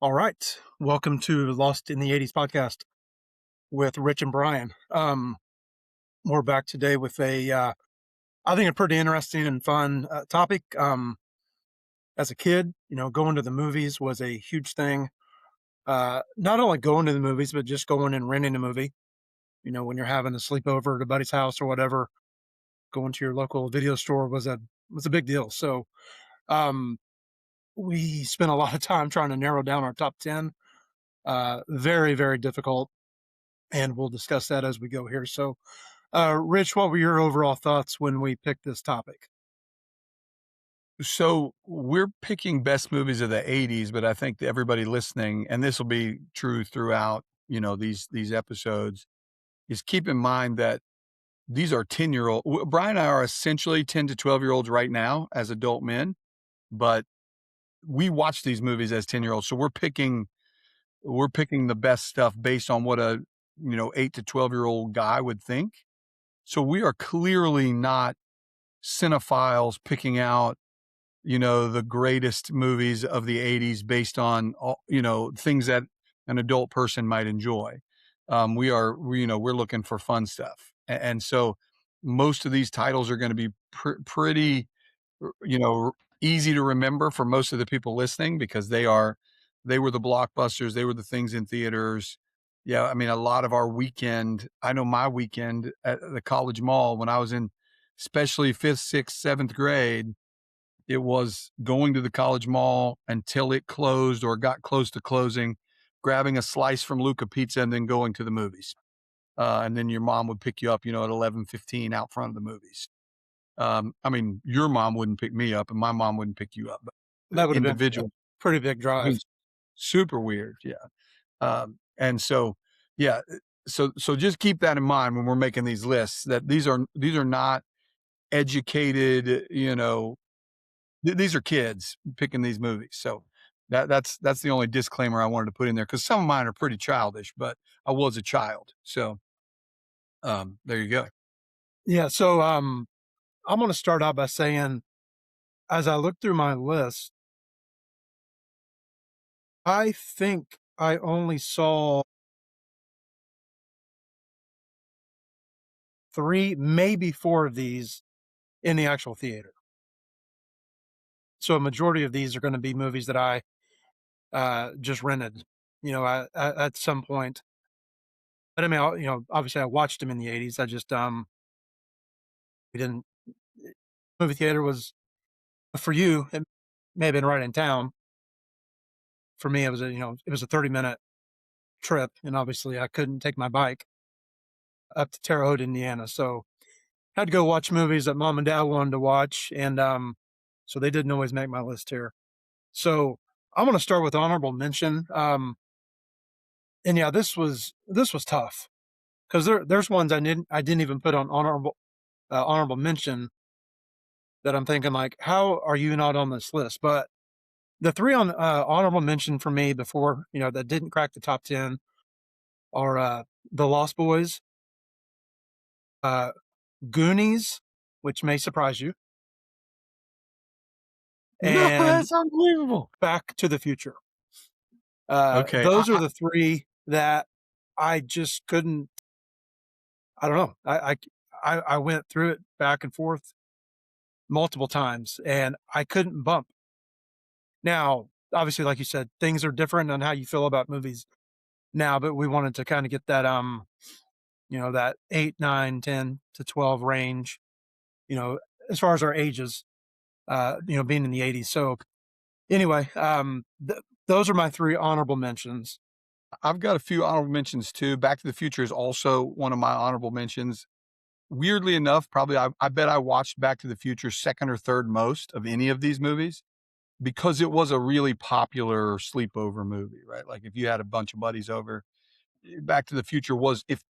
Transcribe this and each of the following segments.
All right. Welcome to Lost in the 80s podcast with Rich and Brian. We're back today with I think, a pretty interesting and fun topic. As a kid, going to the movies was a huge thing. Not only going to the movies, but just going and renting a movie. When you're having a sleepover at a buddy's house or whatever, going to your local video store was a big deal. So um, we spent a lot of time trying to narrow down our top 10. Very, very difficult, and we'll discuss that as we go here. So, Rich, what were your overall thoughts when we picked this topic? So we're picking best movies of the 80s, but I think that everybody listening, and this will be true throughout, these episodes, is keep in mind that these are 10-year-old. Brian and I are essentially 10 to 12-year-olds right now as adult men, but we watch these movies as 10-year-olds. So we're picking the best stuff based on what a, 8 to 12-year-old guy would think. So we are clearly not cinephiles picking out the greatest movies of the 80s based on, things that an adult person might enjoy. We're looking for fun stuff. And so most of these titles are going to be pretty, you know, easy to remember for most of the people listening because they were the blockbusters. They were the things in theaters. Yeah. I mean, a lot of our weekend, I know my weekend at the college mall when I was in, especially fifth, sixth, seventh grade, it was going to the college mall until it closed or got close to closing, grabbing a slice from Luca Pizza and then going to the movies. And then your mom would pick you up, at 11:15 out front of the movies. I mean, your mom wouldn't pick me up and my mom wouldn't pick you up, but That would have been a individual. pretty big It drive. was super weird. Yeah. And so, yeah. So just keep that in mind when we're making these lists that these are not educated, these are kids picking these movies. So that's the only disclaimer I wanted to put in there because some of mine are pretty childish, but I was a child. So there you go. Yeah. So, I'm going to start out by saying, as I look through my list, I think I only saw three, maybe four of these in the actual theater. So a majority of these are going to be movies that I just rented, at some point. But I mean, obviously I watched them in the 80s. I just, we didn't, movie theater was for you. It may have been right in town. For me, it was a 30-minute trip. And obviously I couldn't take my bike up to Terre Haute, Indiana. So I had to go watch movies that mom and dad wanted to watch. And, so they didn't always make my list here. So I'm going to start with honorable mention. And yeah, this was tough because there's ones I didn't even put on honorable mention that I'm thinking like, how are you not on this list? But the three on honorable mention for me before that didn't crack the top 10 are the Lost Boys, uh, Goonies, which may surprise you, No, and that's unbelievable. Back to the Future. Okay. Those are the three that I just couldn't. I don't know. I went through it back and forth multiple times, and I couldn't bump. Now, obviously, like you said, things are different on how you feel about movies now, but we wanted to kind of get that that 8, 9, 10 to 12 range, you know, as far as our ages, being in the 80s. So anyway, those are my three honorable mentions. I've got a few honorable mentions too. Back to the Future is also one of my honorable mentions. Weirdly enough, probably I bet I watched Back to the Future second or third most of any of these movies because it was a really popular sleepover movie, right? Like if you had a bunch of buddies over, Back to the Future was if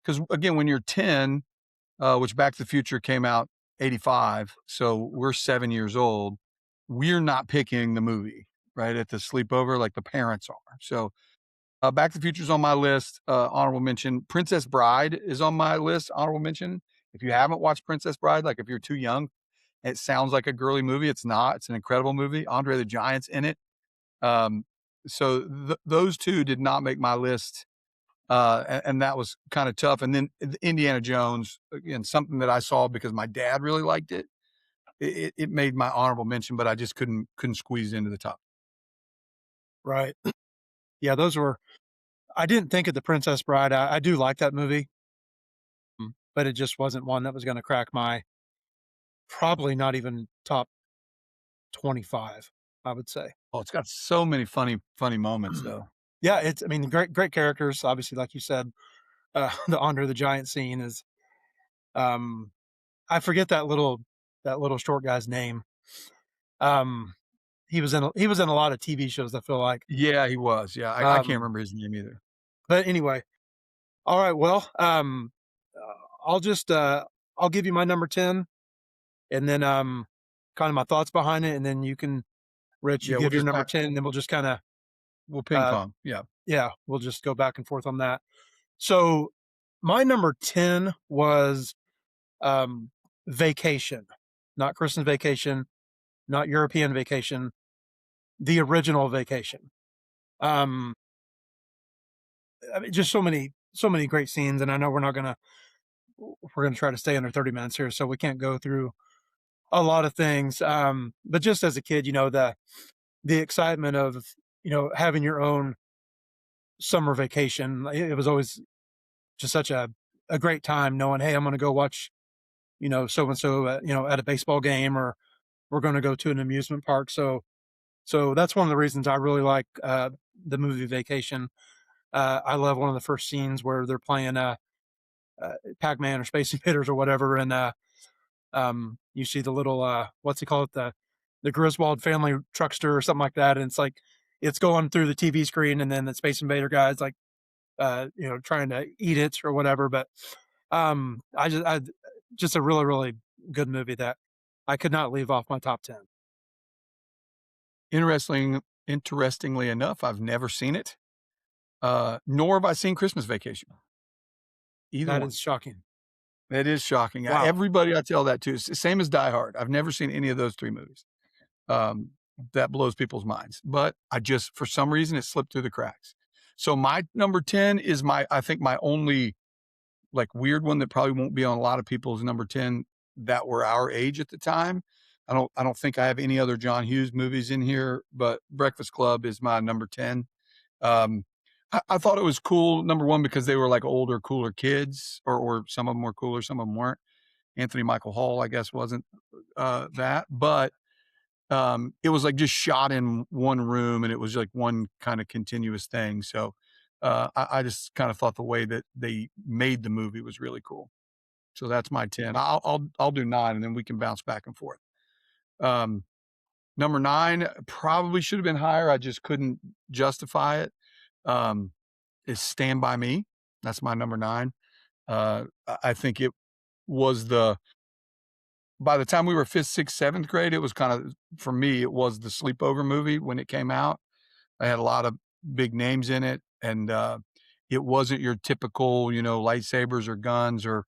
because again, when you're 10, which Back to the Future came out 85, so we're 7 years old, we're not picking the movie, right? At the sleepover, like the parents are. So Back to the Future's on my list. Honorable mention. Princess Bride is on my list. Honorable mention. If you haven't watched Princess Bride, like if you're too young, it sounds like a girly movie. It's not. It's an incredible movie. Andre the Giant's in it. Um, So those two did not make my list, and that was kind of tough. And then Indiana Jones, again, something that I saw because my dad really liked it. It made my honorable mention, but I just couldn't squeeze into the top. Right. Yeah, those were I didn't think of The Princess Bride. I do like that movie, but it just wasn't one that was gonna crack my probably not even top 25, I would say. Oh, it's got so many funny moments though. Yeah, it's I mean, great characters, obviously, like you said, the Andre the Giant scene is, um I forget that little short guy's name. Um, he was in a lot of TV shows, I feel like. Yeah, he was. Yeah, I can't Um, remember his name either. but anyway, all right, well, I'll just, I'll give you my number 10 and then, kind of my thoughts behind it, and then you can Rich, you Yeah, we'll give your just number back 10, and then we'll just kinda, we'll ping uh pong. Yeah. yeah, we'll just go back and forth on that. So, my number 10 was, um, Vacation, not Christmas Vacation, not European Vacation, the original Vacation. Um, I mean, just so many great scenes, and I know we're gonna try to stay under 30 minutes here, so we can't go through a lot of things. But just as a kid, the excitement of having your own summer vacation, it was always just such a great time knowing, hey, I'm going to go watch so and so at a baseball game, or we're going to go to an amusement park. So that's one of the reasons I really like the movie Vacation. I love one of the first scenes where they're playing Pac-Man or Space Invaders or whatever, and you see the little what's he call it, the Griswold family truckster or something like that, and it's like it's going through the TV screen, and then the Space Invader guy's like trying to eat it or whatever. But I just a really good movie that I could not leave off my top 10. Interestingly enough, I've never seen it, nor have I seen Christmas Vacation. Either That one. is shocking. It is shocking. Wow. Everybody I tell that to, same as Die Hard. I've never seen any of those 3 movies. Um, that blows people's minds, but I just for some reason, it slipped through the cracks. So my number 10 is I think my only, like, weird one that probably won't be on a lot of people's number 10 that were our age at the time. I don't think I have any other John Hughes movies in here, but Breakfast Club is my number 10. Um, I thought it was cool, number 1, because they were, like, older, cooler kids, or some of them were cooler, some of them weren't. Anthony Michael Hall, I guess, wasn't, that, but, it was, like, just shot in one room, and it was, like, one kinda continuous thing, so, I just kinda thought the way that they made the movie was really cool. So that's my 10. I'll do 9, and then we can bounce back and forth. Um, Number 9 probably should have been higher, I just couldn't justify it, um, is Stand By Me. That's my number 9. I think it was by the time we were 5th, 6th, 7th grade, it was kinda, for me, it was the sleepover movie when it came out. I had a lot of big names in it, and, it wasn't your typical, lightsabers or guns or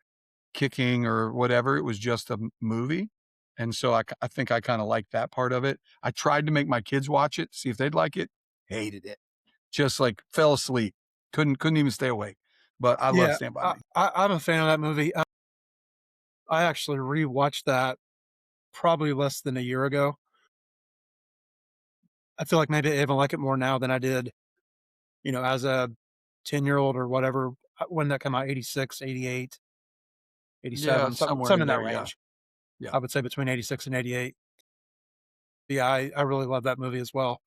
kicking or whatever. It was just a movie, and so I think I kinda liked that part of it. I tried to make my kids watch it, see if they'd like it. Hated it. Just, like, fell asleep. Couldn't even stay awake, but I love Yeah, Stand By Me. I'm a fan of that movie. I actually rewatched that probably less than a year ago. I feel like maybe I even like it more now than I did, as a 10-year-old or whatever. When that came out, 86, 88, Yeah, 87, somewhere something in in that there, yeah, range. yeah. I would say between 86 and 88. Yeah, I really love that movie as well.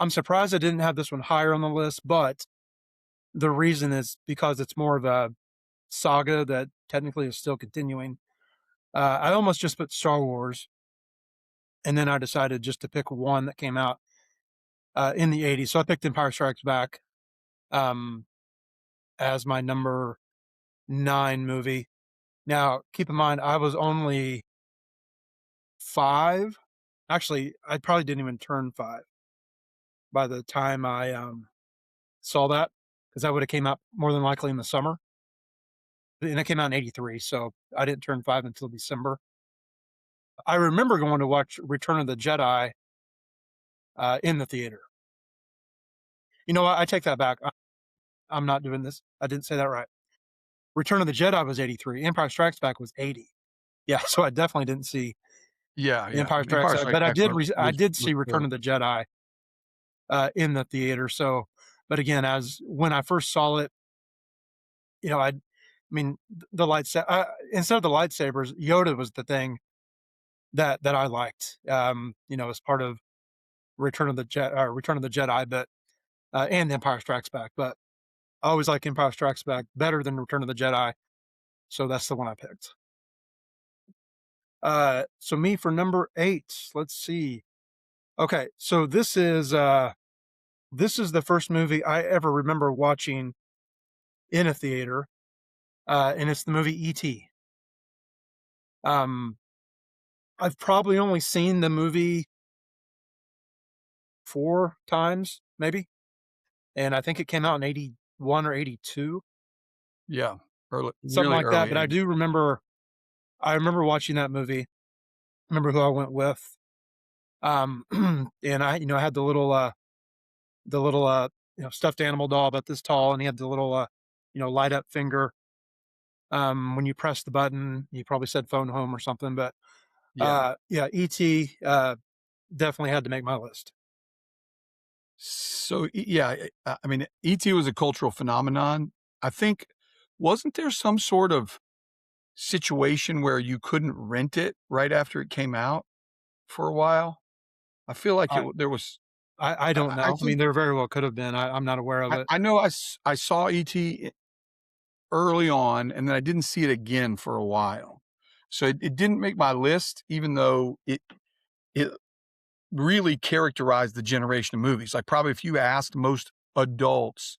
I'm surprised I didn't have this one higher on the list, but the reason is because it's more of a saga that technically is still continuing. I almost just put Star Wars, and then I decided just to pick one that came out in the 80s. So I picked Empire Strikes Back um, as my number 9 movie. Now, keep in mind, I was only 5. Actually, I probably didn't even turn 5 by the time I saw that, because that would have came out more than likely in the summer. And it came out in 83, so I didn't turn 5 until December. I remember going to watch Return of the Jedi in the theater. You know what? I take that back. I'm not doing this. I didn't say that right. Return of the Jedi was 83. Empire Strikes Back was 80. Yeah, so I definitely didn't see Yeah, yeah. Empire Strikes Empire Back, Strikes but Back I was did was see Return cool. of the Jedi in the theater. So, but again, as when I first saw it, I mean, the lightsaber instead of the lightsabers, Yoda was the thing that I liked. As part of Return of the Jedi, but and Empire Strikes Back. But I always like Empire Strikes Back better than Return of the Jedi, so that's the one I picked. So me for number 8. Let's see. Okay, so this is the first movie I ever remember watching in a theater, and it's the movie E.T. Um, I've probably only seen the movie 4 times, maybe, and I think it came out in 81 or 82, Yeah, early, something really like that. early But I 80s. do remember. I remember watching that movie. Remember who I went with. And I had the little stuffed animal doll about this tall, and he had the little light up finger. When you press the button, you probably said phone home or something, but Yeah. yeah, ET definitely had to make my list. So, yeah, I mean, E.T. was a cultural phenomenon. I think wasn't there some sort of situation where you couldn't rent it right after it came out for a while? I feel like I there was I don't I know. I mean, think there very well could have been. I'm not aware of it. I know I saw E.T. early on, and then I didn't see it again for a while. So it didn't make my list, even though it really characterized the generation of movies. Like, probably if you asked most adults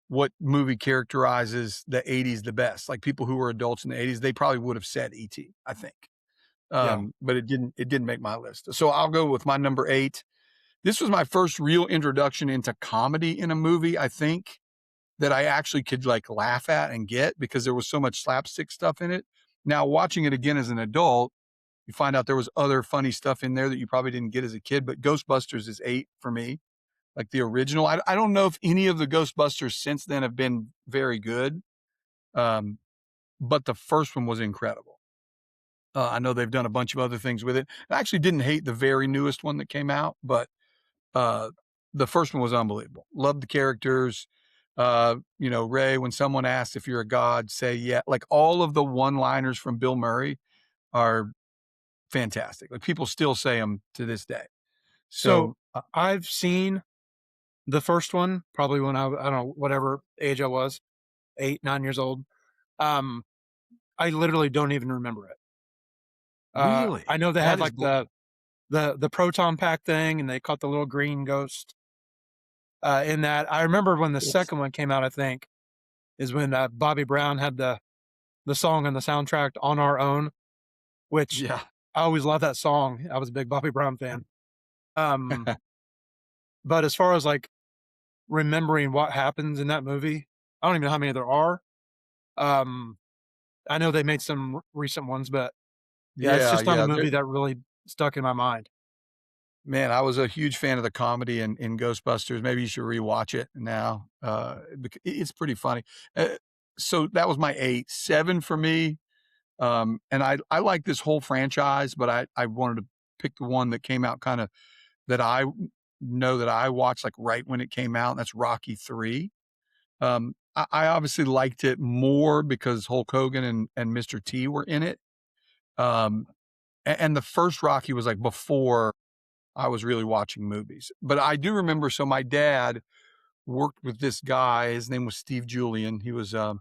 what movie characterizes the '80s the best, like people who were adults in the '80s, they probably would have said E.T., I think. Yeah. But it didn't make my list. So I'll go with my number 8. This was my first real introduction into comedy in a movie, I think, that I actually could like laugh at and get because there was so much slapstick stuff in it. Now, watching it again as an adult, you find out there was other funny stuff in there that you probably didn't get as a kid, but Ghostbusters is 8 for me, like the original. I don't know if any of the Ghostbusters since then have been very good, um, but the first one was incredible. I know they've done a bunch of other things with it. I actually didn't hate the very newest one that came out, but uh, the first one was unbelievable. Loved the characters. Ray, when someone asks if you're a god, say yeah. Like all of the one-liners from Bill Murray are fantastic. Like people still say them to this day. So So I've seen the first one probably when I don't know whatever age I was, 8, 9 years old. Um, I literally don't even remember it. I really, know they that had is like the proton pack thing, and they caught the little green ghost in that. I remember when the it's second one came out. I think is when Bobby Brown had the song on the soundtrack "On Our Own," which yeah. I always loved that song. I was a big Bobby Brown fan. Um, but as far as like remembering what happens in that movie, I don't even know how many there are. Um, I know they made some recent ones, but yeah, it's Yeah, just not a yeah. movie that really stuck in my mind. Man, I was a huge fan of the comedy in Ghostbusters. Maybe you should rewatch it now. It's pretty funny. So that was my 8. 7 for me. And I like this whole franchise, but I wanted to pick the one that came out kind of that I know that I watched like right when it came out, and that's Rocky 3. I obviously liked it more because Hulk Hogan and Mr. T were in it. Um, and the first Rocky was like before I was really watching movies. But I do remember, so my dad worked with this guy. His name was Steve Julian. He was a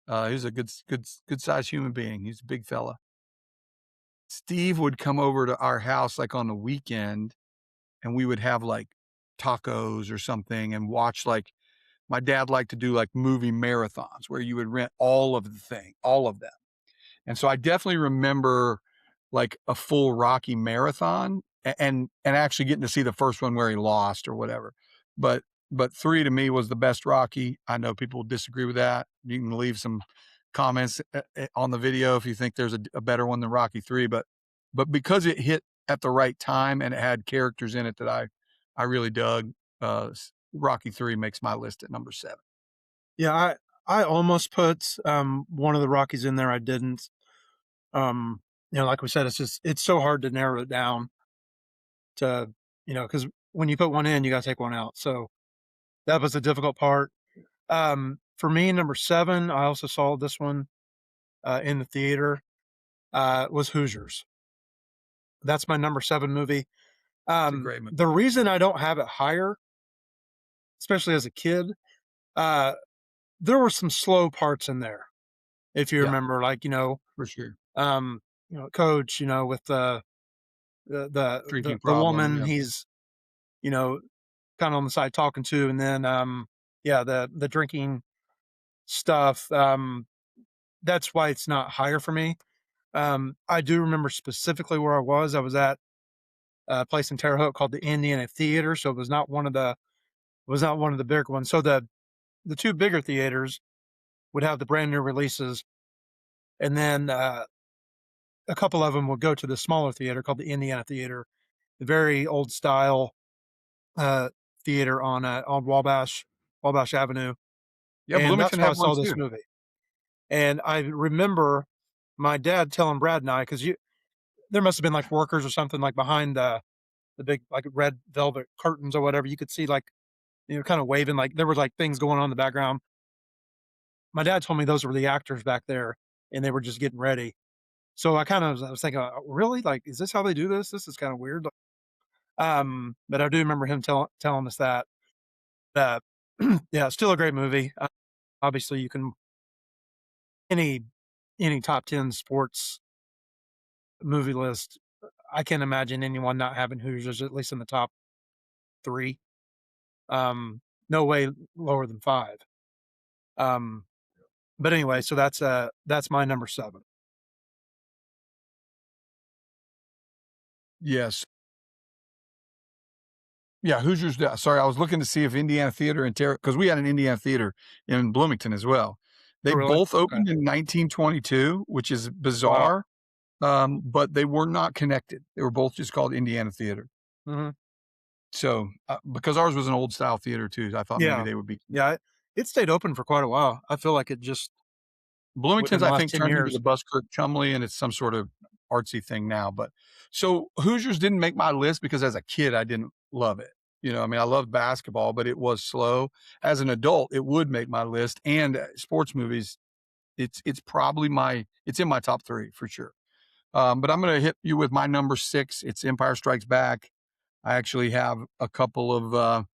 good sized human being. He's a big fella. Steve would come over to our house like on the weekend, and we would have like tacos or something and watch like my dad liked to do like movie marathons where you would rent all of them. And so I definitely remember like a full Rocky marathon and actually getting to see the first one where he lost or whatever. But but 3 to me was the best Rocky. I know people disagree with that. You can leave some comments on the video if you think there's a better one than Rocky 3, but because it hit at the right time and it had characters in it that I I really dug. Rocky 3 makes my list at number 7. Yeah, I almost put, one of the Rockies in there, I didn't. Like we said, it's so hard to narrow it down to, because when you put one in, you gotta take one out, so that was the difficult part. For me, number 7, I also saw this one, in the theater, was Hoosiers. That's my number 7 movie. It's a great movie. The reason I don't have it higher, especially as a kid, uh, there were some slow parts in there, if you Yeah, remember, like, for sure. Coach, with Drinking the problem, woman yeah. he's, you know, kinda on the side talking to, and then, yeah, the drinking stuff, that's why it's not higher for me. I do remember specifically where I was. I was at a place in Terre Haute called the Indiana Theater, so it was not one of the bigger ones. So the 2 bigger theaters would have the brand new releases, and then, a couple of them would go to the smaller theater called the Indiana Theater, the very old style, uh, theater on Wabash Avenue, Yeah, and Bloomington that's where I had one saw this too. movie. And I remember my dad telling Brad and I, because you there must have been, like, workers or something, like, behind the big, like, red velvet curtains or whatever. You could see, like, kinda waving, like, there was, like, things going on in the background. My dad told me those were the actors back there, and they were just getting ready. So I was thinking, "Really? Like, is this how they do this? This is kinda weird." But I do remember him telling us that. Uh, yeah, still a great movie. Obviously, you can any any top 10 sports movie list, I can't imagine anyone not having Hoosiers at least in the top 3. Um, no way lower than 5. Um, but anyway, so that's my number 7. Yes. Yeah, Hoosiers, sorry, I was looking to see if Indiana Theater and Terre, because we had an Indiana Theater in Bloomington as well. Oh, They really? both Okay. opened in 1922, which is Wow. bizarre, but they were not connected. They were both just called Indiana Theater. Mhm. So, because ours was an old style theater too, I thought maybe Yeah. they would be. Yeah, it stayed open for quite a while. I feel like it just Bloomington's, within the I last think, 10 turned into years. the Buskirk Chumley, and it's some sort of artsy thing now. But so Hoosiers didn't make my list because as a kid, I didn't love it. I mean, I loved basketball, but it was slow. As an adult, it would make my list. And sports movies, it's in my top 3 for sure. But I'm going to hit you with my number 6. It's Empire Strikes Back. I actually have a couple of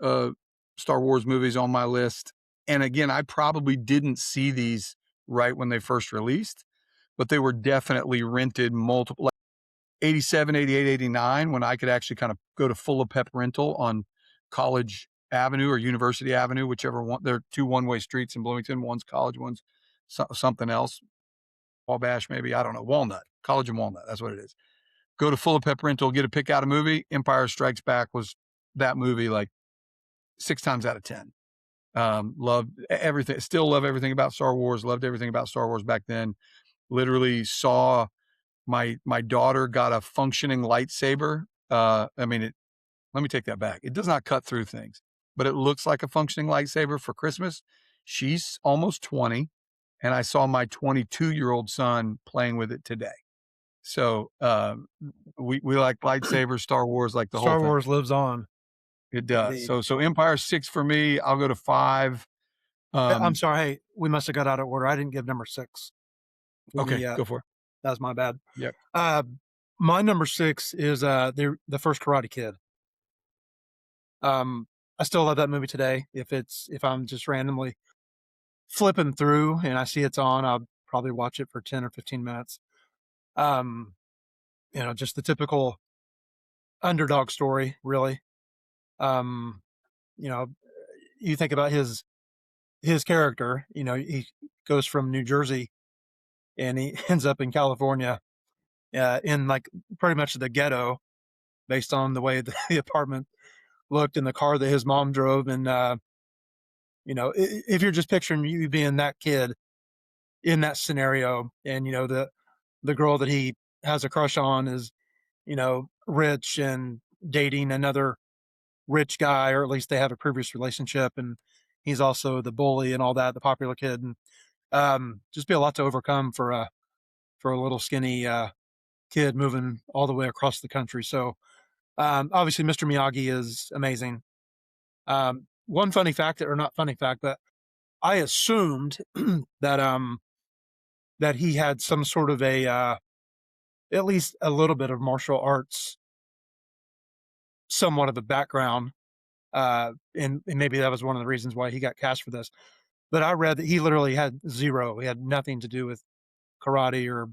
uh, Star Wars movies on my list. And again, I probably didn't see these right when they first released, but they were definitely rented multiple, like 87, 88, 89, when I could actually kind of go to full of pep rental on College Avenue or University Avenue, whichever one. There are 2 one-way streets in Bloomington. One's College, one's something else. Wabash, maybe. I don't know. Walnut, College and Walnut. That's what it is. Go to full of pep rental, get a pick out a movie. Empire Strikes Back was that movie like 6 times out of 10. Loved everything. Still love everything about Star Wars. Loved everything about Star Wars back then. Literally saw my daughter got a functioning lightsaber. I mean, let me take that back. It does not cut through things, but it looks like a functioning lightsaber for Christmas. She's almost 20, and I saw my 22-year-old son playing with it today. So we like lightsabers, Star Wars, like the whole Star thing. Wars lives on, It does. indeed. So Empire 6 for me. I'll go to 5. I'm Um, sorry, hey, we must have got out of order. I didn't give number 6 for me okay, yet. go for it. That's my bad. Yep. Uh, my number 6 is, the first Karate Kid. Um, I still love that movie today. If I'm just randomly flipping through and I see it's on, I'll probably watch it for 10 or 15 minutes. Um, just the typical underdog story, really. Um, you know, you think about his character, he goes from New Jersey and he ends up in California, in, like, pretty much the ghetto based on the way the apartment looked and the car that his mom drove. And, if you're just picturing you being that kid in that scenario, and, the girl that he has a crush on is, rich and dating another rich guy, or at least they have a previous relationship, and he's also the bully and all that, the popular kid, and just be a lot to overcome for a little skinny kid moving all the way across the country. So obviously, Mr. Miyagi is amazing. One funny fact, or not funny fact, but I assumed that that he had some sort of a at least a little bit of martial arts, somewhat of a background, and maybe that was one of the reasons why he got cast for this. But I read that he literally had zero. He had nothing to do with karate or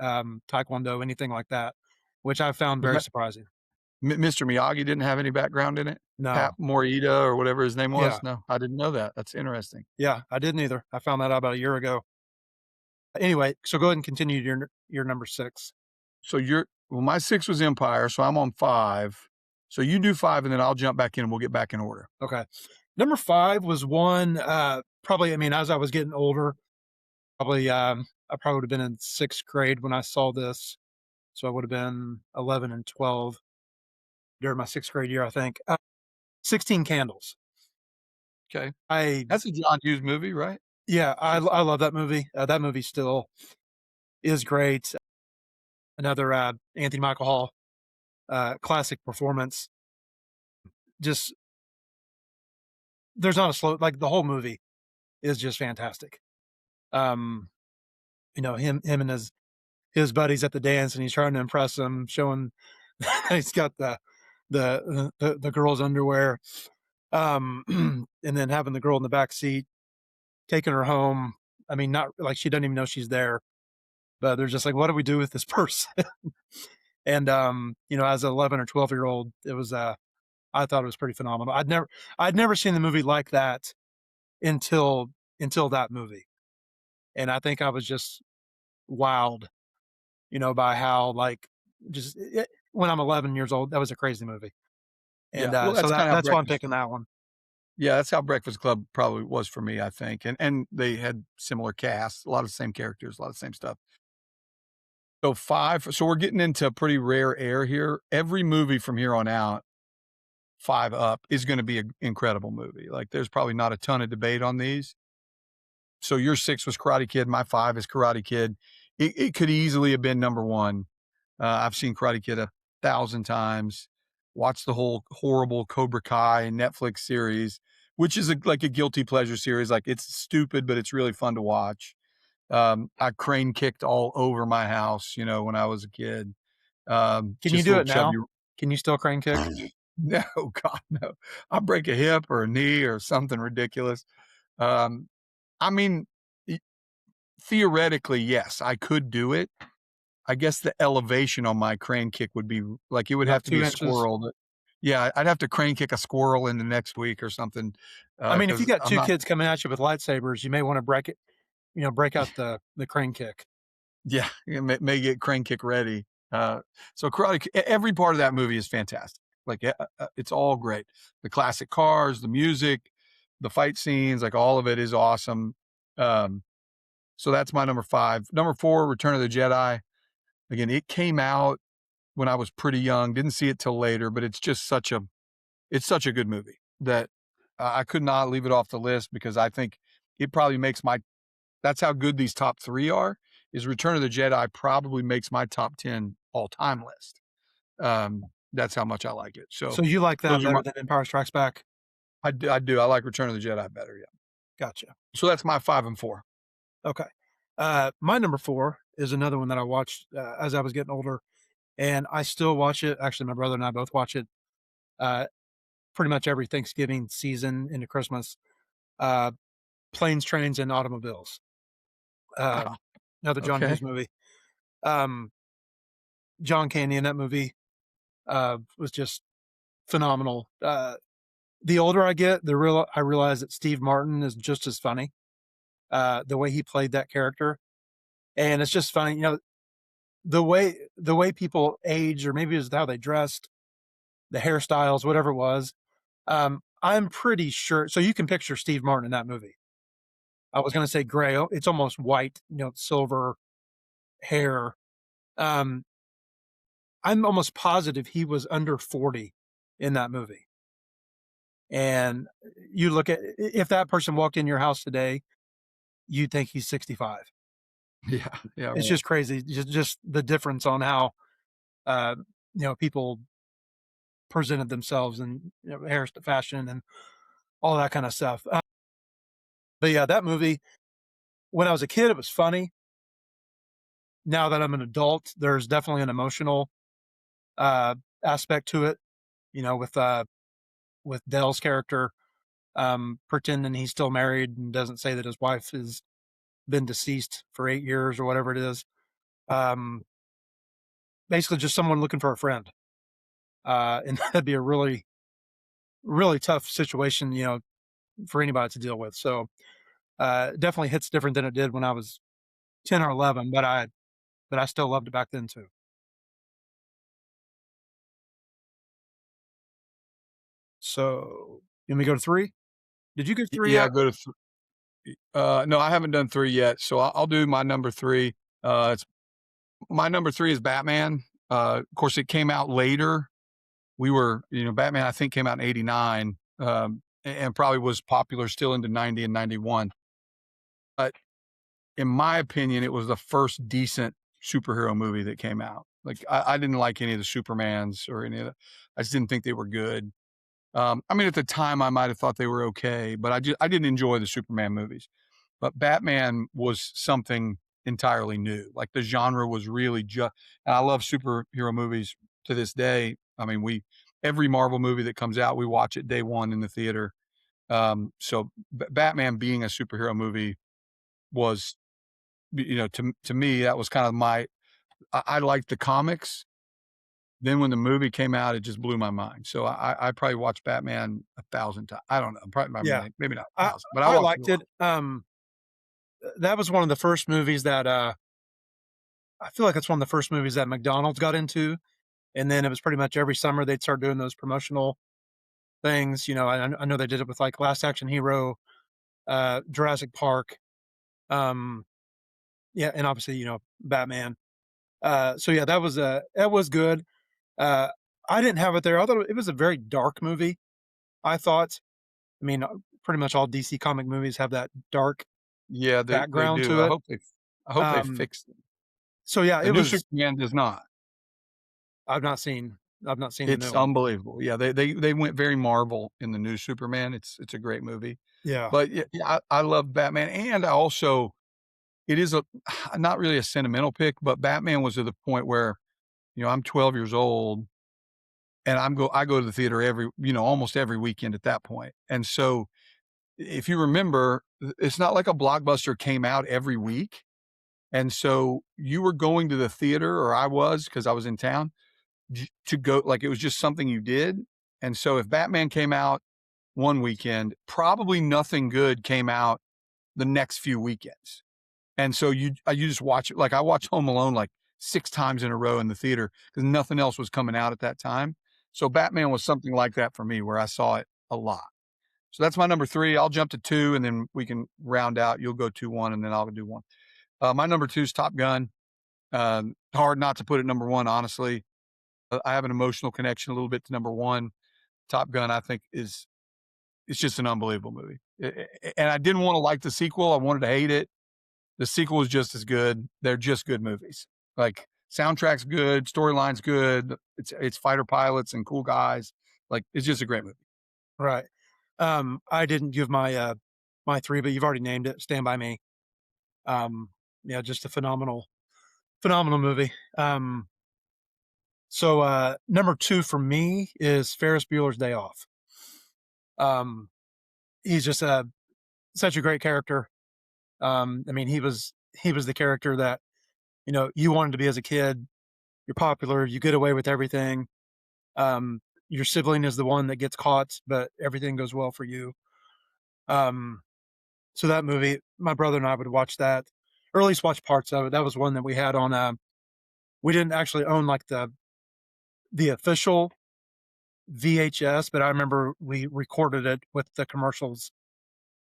taekwondo, anything like that, which I found Was very that surprising. Mr. Miyagi didn't have any background in it? No, Pat Morita or whatever his name yeah, was? No, I didn't know that. That's interesting. yeah, I didn't either. I found that out about a year ago. Anyway, so go ahead and continue your number six. So you're well, my 6 was Empire, so I'm on 5. So you do 5, and then I'll jump back in, and we'll get back in order. Okay, number five was one. Probably, I mean, as I was getting older, probably I probably would have been in sixth grade when I saw this, so I would have been 11 and 12 during my sixth grade year, I think. 16 Candles. Okay. I That's a John Hughes movie, right? Yeah, I love that movie. That movie still is great. Another Anthony Michael Hall classic performance. Just there's not a slow like the whole movie is just fantastic. Um, him and his buddies at the dance, and he's trying to impress them, showing he's got the girl's underwear, and then having the girl in the back seat, taking her home. I mean, not like she doesn't even know she's there, but they're just like, what do we do with this person? And as an 11 or 12-year old, it was I thought it was pretty phenomenal. I'd never seen the movie like that until that movie, and I think I was just wowed, by how like just when I'm 11 years old, that was a crazy movie, and Yeah. Well, so that's kinda how that's why I'm Breakfast picking that one. Yeah, that's how Breakfast Club probably was for me, I think, and they had similar casts, a lot of the same characters, a lot of the same stuff. So 5 so we're getting into pretty rare air here. Every movie from here on out, 5 up, is gonna be an incredible movie. Like, there's probably not a ton of debate on these. So your 6 was Karate Kid, my 5 is Karate Kid. It could easily have been number 1. I've seen Karate Kid 1,000 times, watched the whole horrible Cobra Kai Netflix series, which is like a guilty pleasure series. Like, it's stupid, but it's really fun to watch. I crane kicked all over my house, when I was a kid. Can you Just do little it chubby. now? Can you still crane kick? No, God, no. I break a hip or a knee or something ridiculous. Um, I mean, y theoretically, yes, I could do it. I guess the elevation on my crane kick would be like, it would have About to be two a inches? squirrel that yeah, I'd have to crane kick a squirrel in the next week or something, I mean, if you because got I'm two not kids coming at you with lightsabers, you may want to break it. Break out the crane kick. yeah, it may get crane kick ready. So every part of that movie is fantastic. Like, it's all great. The classic cars, the music, the fight scenes, like, all of it is awesome. Um, so that's my number 5. Number 4, Return of the Jedi. Again, it came out when I was pretty young, didn't see it till later, but it's such a good movie that I could not leave it off the list because I think it probably makes my that's how good these top 3 are, is Return of the Jedi probably makes my top 10 all-time list. That's how much I like it. So, So you like that those are my better than Empire Strikes Back? I do, I like Return of the Jedi better, yeah. Gotcha. So that's my 5 and 4. Okay. My number four is another one that I watched as I was getting older, and I still watch it. Actually, my brother and I both watch it uh, pretty much every Thanksgiving season into Christmas. Uh, Planes, Trains, and Automobiles. Wow, Another John okay. Hughes movie. Um, John Candy in that movie was just phenomenal. The older I get, I realize that Steve Martin is just as funny. The way he played that character, and it's just funny. The way people age, or maybe it's how they dressed, the hairstyles, whatever it was. I'm pretty sure. So you can picture Steve Martin in that movie. I was going to say gray. It's almost white, silver hair. Um, I'm almost positive he was under 40 in that movie. And you look at if that person walked in your house today, you'd think he's 65. Yeah, yeah, It's right. just crazy, just the difference on how uh, people presented themselves and hair fashion and all that kind of stuff. But yeah, that movie when I was a kid, it was funny. Now that I'm an adult, there's definitely an emotional uh, aspect to it. With Dale's character pretending he's still married and doesn't say that his wife has been deceased for 8 years or whatever it is. Um, Basically, just someone looking for a friend, and that'd be a really really tough situation, for anybody to deal with. So it definitely hits different than it did when I was 10 or 11, but I still loved it back then too. So you want me to go to three? Did you give three Yeah, yet? go to no, I haven't done 3 yet, so I'll do my number 3. It's my number 3 is Batman. Of course, it came out later. Batman, I think, came out in '89, and probably was popular still into '90 and '91. But in my opinion, it was the first decent superhero movie that came out. Like, I didn't like any of the Supermans or any of the I just didn't think they were good. I mean, at the time, I might have thought they were okay, but I didn't enjoy the Superman movies. But Batman was something entirely new. Like, the genre was really just and I love superhero movies to this day. I mean, we every Marvel movie that comes out, we watch it day one in the theater. So Batman being a superhero movie was, to me, that was kind of I liked the comics. Then when the movie came out, it just blew my mind. So I probably watched Batman 1,000 times. I don't know, probably Yeah, maybe not I 1,000, but I I watched it a liked lot. it. That was one of the first movies that I feel like it's one of the first movies that McDonald's got into, and then it was pretty much every summer they'd start doing those promotional things. I know they did it with like Last Action Hero, Jurassic Park, um, yeah, and obviously Batman. So yeah, that was good. Uh, I didn't have it there. I thought it was a very dark movie. I thought. I mean, pretty much all DC comic movies have that dark Yeah, they background do. to it. I hope they Um, fixed it. so yeah, The it new was. Superman does not. I've not seen. I've not seen the new It's one. unbelievable. Yeah, they went very Marvel in the new Superman. It's a great movie. Yeah, But yeah, I love Batman, and I also it is a not really a sentimental pick, but Batman was at the point where, I'm 12 years old, and I go to the theater almost every weekend at that point. And so, if you remember, it's not like a blockbuster came out every week. And so you were going to the theater, or I was, because I was in town, to go, like, it was just something you did. And so if Batman came out one weekend, probably nothing good came out the next few weekends. And so you just watch it. Like, I watched Home Alone like 6 times in a row in the theater because nothing else was coming out at that time. So Batman was something like that for me, where I saw it a lot. So that's my number 3. I'll jump to 2, and then we can round out. You'll go 2, 1, and then I'll do 1. My number 2 is Top Gun. Hard not to put it number 1, honestly. I have an emotional connection a little bit to number 1. Top Gun, I think, it's just an unbelievable movie. And I didn't want to like the sequel. I wanted to hate it. The sequel is just as good. They're just good movies. Like, soundtrack's good, storyline's good. It's fighter pilots and cool guys. Like, it's just a great movie. right. I didn't give my three, but you've already named it. Stand by Me. Um, yeah, just a phenomenal movie. So number two for me is Ferris Bueller's Day Off. Um, he's just such a great character. I mean, he was the character that you wanted to be as a kid. You're popular. You get away with everything. Um, your sibling is the one that gets caught, but everything goes well for you. Um, so that movie, my brother and I would watch that, or at least watch parts of it. That was one that we had on. We didn't actually own like the official VHS, but I remember we recorded it with the commercials,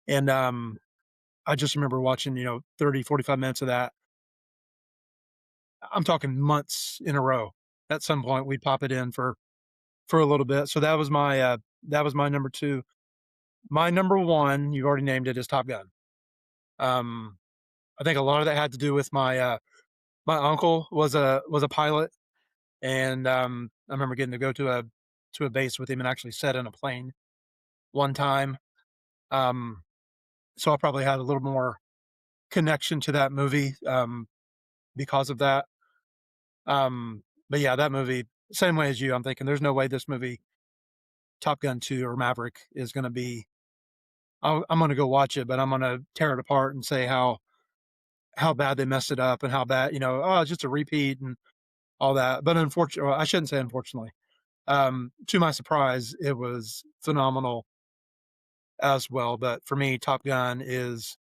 and I just remember watching 30, 45 minutes of that. I'm talking months in a row. At some point, we'd pop it in for a little bit. So that was that was my number 2. My number 1, you've already named it, is Top Gun. Um, I think a lot of that had to do with my uncle was a pilot, and, I remember getting to go to a base with him and actually set in a plane one time. Um, so I probably had a little more connection to that movie, because of that. But yeah, that movie, same way as you, I'm thinking there's no way this movie, Top Gun 2 or Maverick, is gonna be. I'm gonna go watch it, but I'm gonna tear it apart and say how bad they messed it up and how bad, oh, it's just a repeat and all that. But unfortunately, well, I shouldn't say unfortunately. To my surprise, it was phenomenal as well. But for me, Top Gun is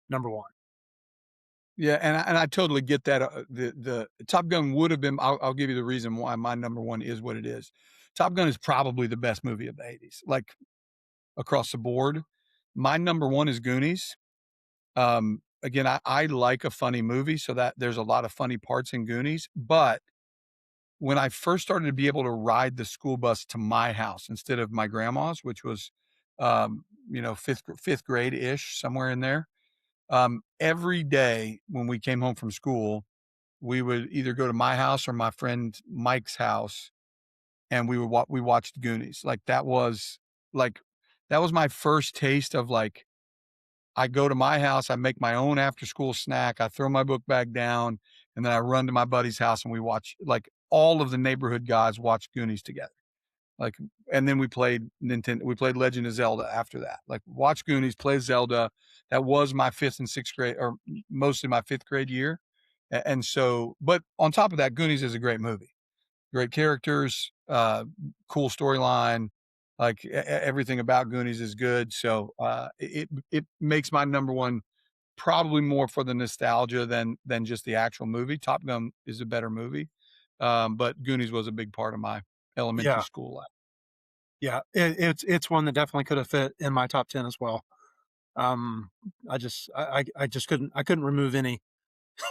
number 1. Yeah, and I totally get that, the Top Gun would have been I'll give you the reason why my number 1 is what it is. Top Gun is probably the best movie of the '80s, like, across the board. My number 1 is Goonies. Again, I like a funny movie, so that there's a lot of funny parts in Goonies, but when I first started to be able to ride the school bus to my house instead of my grandma's, which was, 5th grade-ish, somewhere in there, every day when we came home from school, we would either go to my house or my friend Mike's house, and we watched Goonies. Like, that was my first taste of, like, I go to my house, I make my own after school snack, I throw my book bag down, and then I run to my buddy's house and we watch, like, all of the neighborhood guys watch Goonies together. Like, and then we played Legend of Zelda after that. Like, watch Goonies, play Zelda. That was my 5th and 6th grade, or mostly my 5th grade year. And so, but on top of that, Goonies is a great movie. Great characters, cool storyline, like, everything about Goonies is good. So, it makes my number 1 probably more for the nostalgia than just the actual movie. Top Gun is a better movie, but Goonies was a big part of my elementary Yeah, school life. yeah, it's one that definitely could have fit in my top 10 as well. Um, I just couldn't remove any,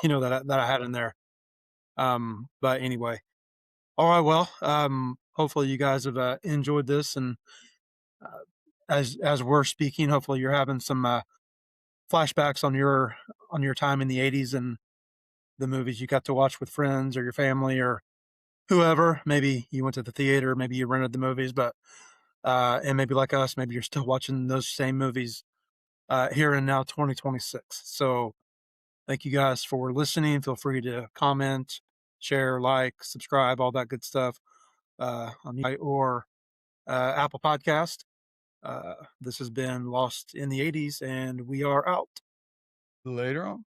that I had in there. But anyway, all right, well, hopefully you guys have enjoyed this, and uh, as we're speaking, hopefully you're having some flashbacks on your time in the '80s and the movies you got to watch with friends or your family or whoever. Maybe you went to the theater, maybe you rented the movies, but and maybe like us, maybe you're still watching those same movies here and now, 2026. So thank you guys for listening. Feel free to comment, share, like, subscribe, all that good stuff on or Apple Podcast. This has been Lost in the '80s, and we are out. Later on.